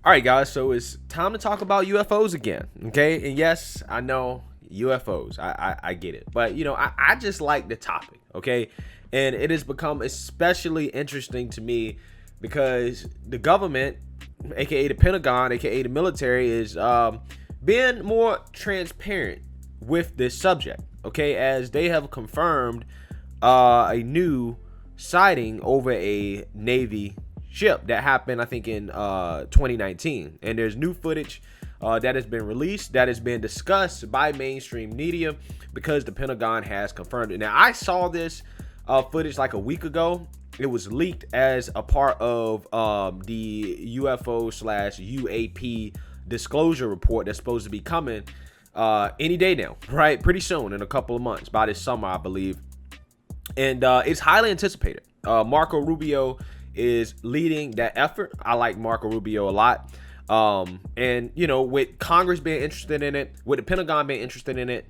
All right, guys, so it's time to talk about UFOs again, okay? And yes, I know UFOs. I get it. But, I just like the topic, okay? And it has become especially interesting to me because the government, aka the Pentagon, aka the military, is being more transparent with this subject, okay? As they have confirmed a new sighting over a Navy ship that happened, I think, in 2019. And there's new footage that has been released, that has been discussed by mainstream media because the Pentagon has confirmed it. Now, I saw this footage like a week ago. It was leaked as a part of the UFO / UAP disclosure report that's supposed to be coming any day now, right? Pretty soon, in a couple of months, by this summer, I believe. And it's highly anticipated. Marco Rubio is leading that effort. I like Marco Rubio a lot. And, with Congress being interested in it, with the Pentagon being interested in it,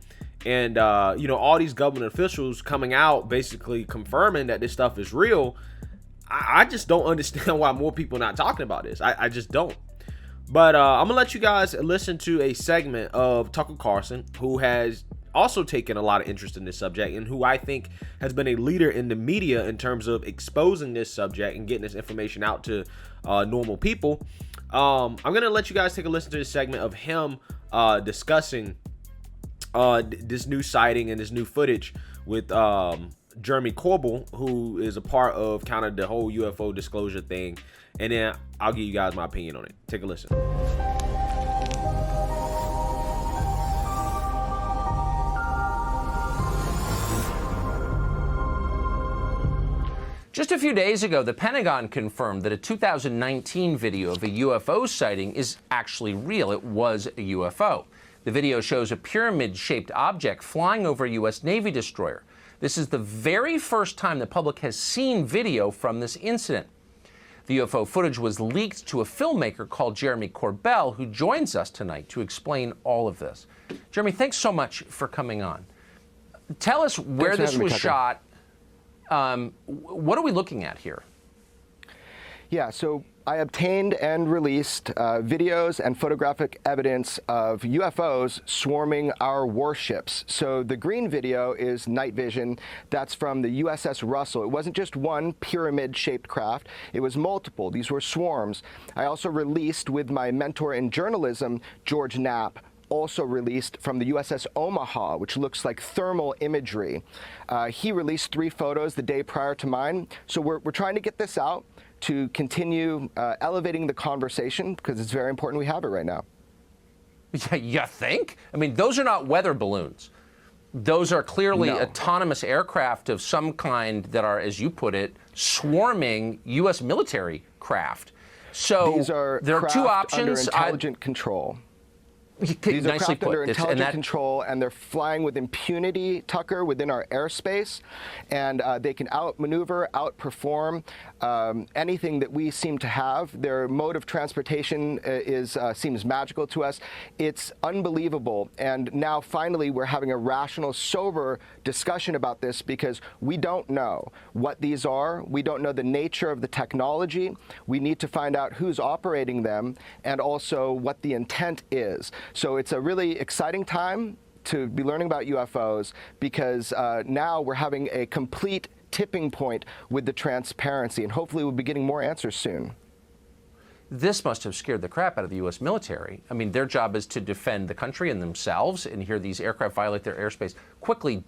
and, all these government officials coming out basically confirming that this stuff is real, I just don't understand why more people are not talking about this. I just don't. But I'm going to let you guys listen to a segment of Tucker Carlson, who has also taken a lot of interest in this subject and who I think has been a leader in the media in terms of exposing this subject and getting this information out to normal people. I'm going to let you guys take a listen to this segment of him discussing this new sighting and this new footage with Jeremy Corbell, who is a part of kind of the whole UFO disclosure thing. And then I'll give you guys my opinion on it. Take a listen. Just a few days ago, the Pentagon confirmed that a 2019 video of a UFO sighting is actually real. It was a UFO. The video shows a pyramid-shaped object flying over a U.S. Navy destroyer. This is the very first time the public has seen video from this incident. The UFO footage was leaked to a filmmaker called Jeremy Corbell, who joins us tonight to explain all of this. Jeremy, thanks so much for coming on. Tell us where this was shot. What are we looking at here? Yeah, so I obtained and released videos and photographic evidence of UFOs swarming our warships. So the green video is night vision. That's from the USS Russell. It wasn't just one pyramid-shaped craft. It was multiple. These were swarms. I also released with my mentor in journalism, George Knapp, also released from the USS Omaha, which looks like thermal imagery. He released 3 photos the day prior to mine. So we're trying to get this out to continue elevating the conversation because it's very important we have it right now. Yeah, you think? I mean, those are not weather balloons. Those are clearly autonomous aircraft of some kind that are, as you put it, swarming U.S. military craft. So these are there are two options. Under intelligent control. These are craft under intelligent control, and they're flying with impunity, Tucker, within our airspace, and they can outmaneuver, outperform anything that we seem to have. Their mode of transportation seems magical to us. It's unbelievable, and now finally we're having a rational, sober discussion about this because we don't know what these are. We don't know the nature of the technology. We need to find out who's operating them and also what the intent is. So it's a really exciting time to be learning about UFOs because now we're having a complete tipping point with the transparency, and hopefully we'll be getting more answers soon. This must have scared the crap out of the U.S. military. I mean, their job is to defend the country and themselves, and here these aircraft violate their airspace. Quickly,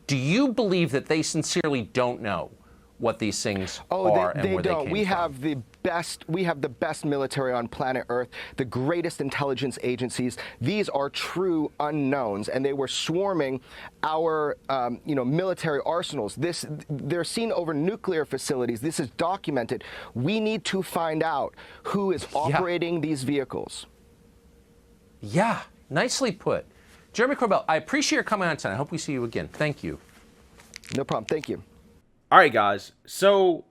do you believe that they sincerely don't know what these things are and where they came from? We have the best military on planet Earth, the greatest intelligence agencies. These are true unknowns, and they were swarming our military arsenals. They're seen over nuclear facilities. This is documented. We need to find out who is operating these vehicles. Yeah, nicely put. Jeremy Corbell, I appreciate your coming on tonight. I hope we see you again. Thank you. No problem. Thank you. All right, guys. So,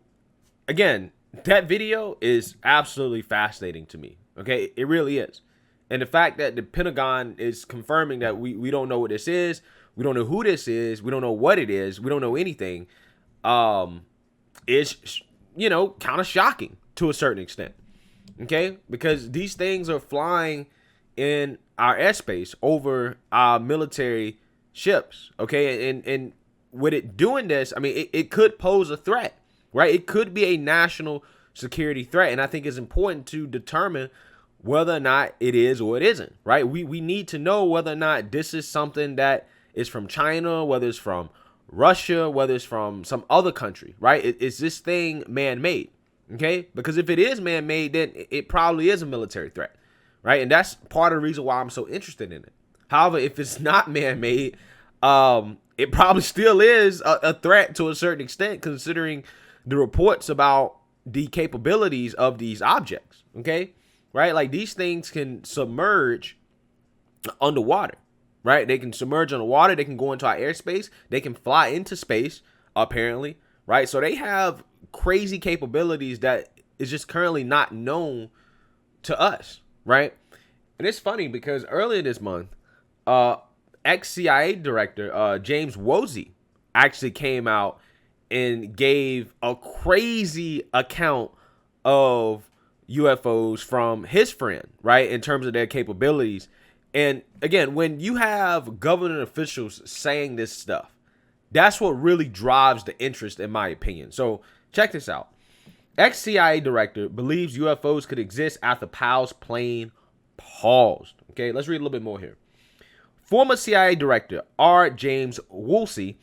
again, that video is absolutely fascinating to me. Okay, it really is. And the fact that the Pentagon is confirming that we don't know what this is, we don't know who this is, we don't know what it is, we don't know anything, is, kind of shocking to a certain extent. Okay, because these things are flying in our airspace over our military ships. Okay, and with it doing this, I mean, it could pose a threat, right? It could be a national security threat, and I think it's important to determine whether or not it is or it isn't, right? We need to know whether or not this is something that is from China, whether it's from Russia, whether it's from some other country, right? Is this thing man-made? Okay, because if it is man-made, then it probably is a military threat, right? And that's part of the reason why I'm so interested in it. However, if it's not man-made, it probably still is a threat to a certain extent, considering the reports about the capabilities of these objects. Okay, right? Like, these things can submerge underwater, right? They can submerge underwater. They can go into our airspace. They can fly into space, apparently, right? So they have crazy capabilities that is just currently not known to us, right? And it's funny because earlier this month, ex-CIA director James Woolsey actually came out and gave a crazy account of UFOs from his friend, right, in terms of their capabilities. And again, when you have government officials saying this stuff, that's what really drives the interest, in my opinion. So check this out. Ex-CIA director believes UFOs could exist after Powell's plane paused. Okay, let's read a little bit more here. Former CIA director R. James Woolsey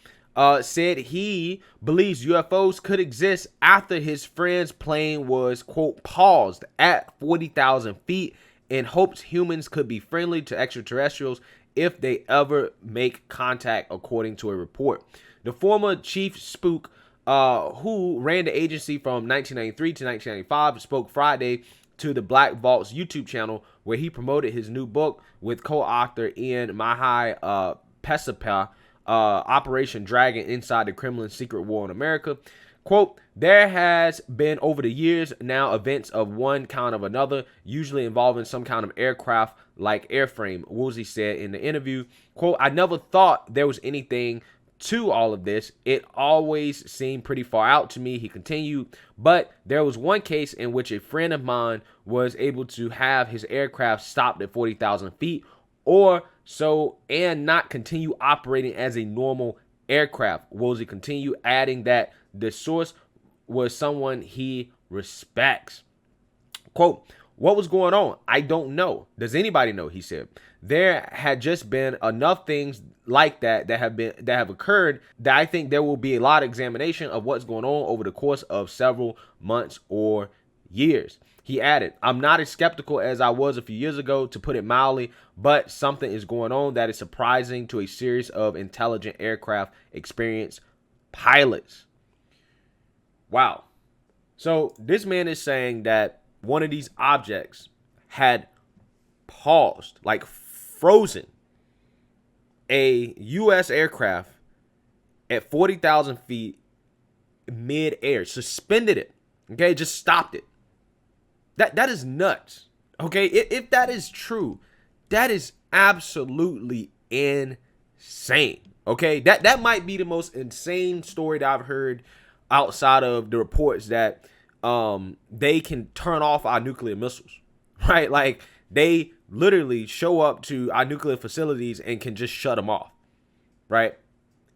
said he believes UFOs could exist after his friend's plane was, quote, paused at 40,000 feet, and hopes humans could be friendly to extraterrestrials if they ever make contact, according to a report. The former chief spook, who ran the agency from 1993 to 1995, spoke Friday to the Black Vault's YouTube channel, where he promoted his new book with co-author Ian Mahai Pesapa, Operation Dragon Inside the Kremlin's Secret War on America. Quote, there has been over the years now events of one kind of another, usually involving some kind of aircraft like airframe, Woolsey said in the interview. Quote, I never thought there was anything to all of this. It always seemed pretty far out to me, he continued. But there was one case in which a friend of mine was able to have his aircraft stopped at 40,000 feet or so and not continue operating as a normal aircraft. Woolsey continued, adding that the source was someone he respects. Quote, what was going on? I don't know. Does anybody know? He said. There had just been enough things like that have occurred that I think there will be a lot of examination of what's going on over the course of several months or years. He added, I'm not as skeptical as I was a few years ago, to put it mildly, but something is going on that is surprising to a series of intelligent aircraft experienced pilots. Wow. So this man is saying that one of these objects had paused, like frozen, a U.S. aircraft at 40,000 feet mid-air, suspended it, okay, just stopped it. That is nuts, okay? If that is true, that is absolutely insane, okay? That might be the most insane story that I've heard outside of the reports that they can turn off our nuclear missiles, right? Like, they literally show up to our nuclear facilities and can just shut them off, right?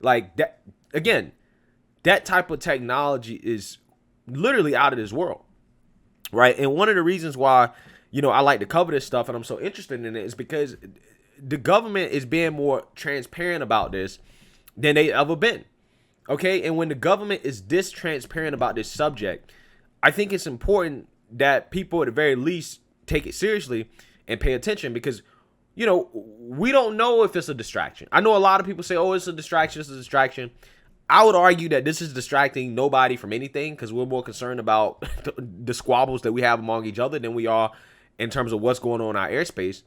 Like, that, again, that type of technology is literally out of this world, right? And one of the reasons why, I like to cover this stuff and I'm so interested in it is because the government is being more transparent about this than they ever been, okay? And when the government is this transparent about this subject, I think it's important that people at the very least take it seriously and pay attention, because, we don't know if it's a distraction. I know a lot of people say, oh, it's a distraction, it's a distraction. I would argue that this is distracting nobody from anything, because we're more concerned about the squabbles that we have among each other than we are in terms of what's going on in our airspace.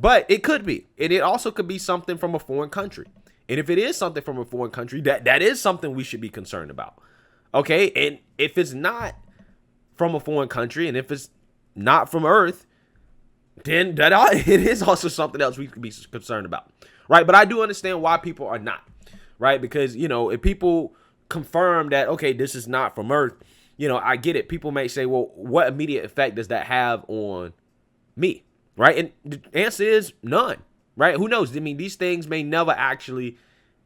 But it could be. And it also could be something from a foreign country. And if it is something from a foreign country, that is something we should be concerned about. Okay? And if it's not from a foreign country, and if it's not from Earth, then it is also something else we could be concerned about, right? But I do understand why people are not, right? Because, if people confirm that, okay, this is not from Earth, you know, I get it. People may say, well, what immediate effect does that have on me? Right? And the answer is none. Right? Who knows? I mean, these things may never actually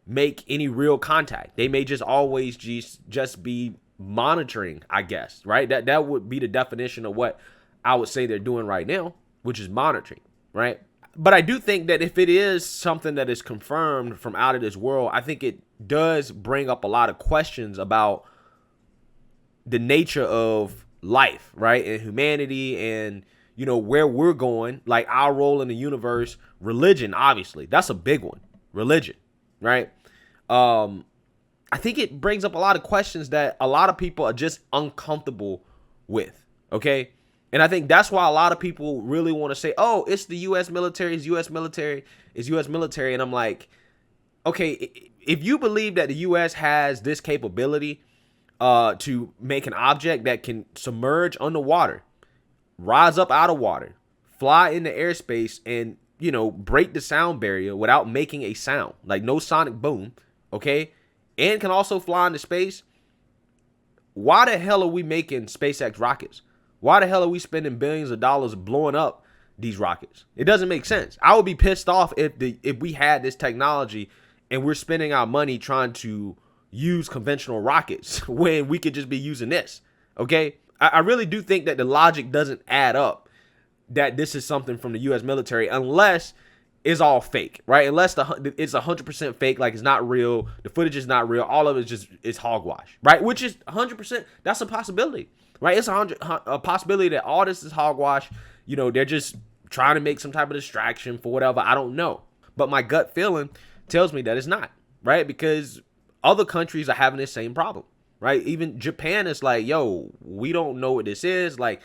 make any real contact. They may just always just be monitoring, I guess. Right? That would be the definition of what I would say they're doing right now, which is monitoring. Right? But I do think that if it is something that is confirmed from out of this world, I think it does bring up a lot of questions about the nature of life, right? And humanity, and, you know, where we're going, like our role in the universe. Religion, obviously, that's a big one. Religion, right? I think it brings up a lot of questions that a lot of people are just uncomfortable with, okay? And I think that's why a lot of people really want to say, oh, it's the U.S. military, it's U.S. military, it's U.S. military. And I'm like, okay, if you believe that the U.S. has this capability to make an object that can submerge underwater, rise up out of water, fly into airspace, and, you know, break the sound barrier without making a sound, like no sonic boom, okay, and can also fly into space, why the hell are we making SpaceX rockets? Why the hell are we spending billions of dollars blowing up these rockets? It doesn't make sense. I would be pissed off if we had this technology and we're spending our money trying to use conventional rockets when we could just be using this, okay? I really do think that the logic doesn't add up, that this is something from the U.S. military, unless it's all fake, right? Unless it's 100% fake, like it's not real, the footage is not real, all of it is hogwash, right? Which is 100%, that's a possibility, right? It's a possibility that all this is hogwash. You know, they're just trying to make some type of distraction for whatever, I don't know. But my gut feeling tells me that it's not, right? Because other countries are having the same problem, right? Even Japan is like, yo, we don't know what this is. Like,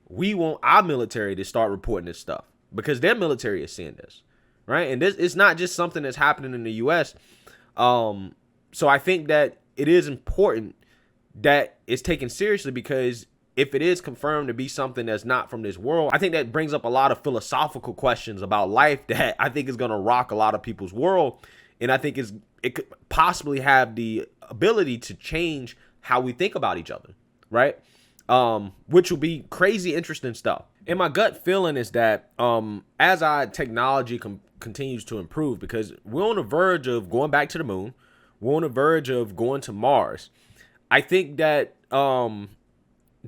we want our military to start reporting this stuff because their military is seeing this, right? And this, it's not just something that's happening in the U.S. So I think that it is important that it's taken seriously, because if it is confirmed to be something that's not from this world, I think that brings up a lot of philosophical questions about life that I think is going to rock a lot of people's world. And I think it could possibly have the ability to change how we think about each other, right? Which will be crazy interesting stuff. And my gut feeling is that as our technology continues to improve, because we're on the verge of going back to the moon, we're on the verge of going to Mars, I think that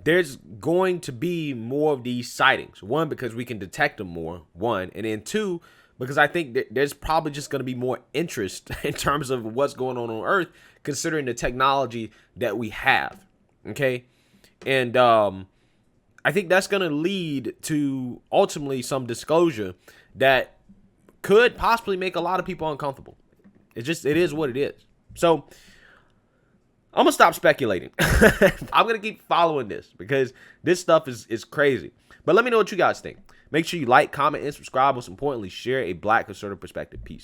there's going to be more of these sightings. One, because we can detect them more, one. And then two, because I think that there's probably just going to be more interest in terms of what's going on Earth, considering the technology that we have. Okay. And I think that's going to lead to ultimately some disclosure that could possibly make a lot of people uncomfortable. It is what it is. So I'm going to stop speculating. I'm going to keep following this because this stuff is crazy. But let me know what you guys think. Make sure you like, comment, and subscribe. Most importantly, share a Black conservative perspective. Peace.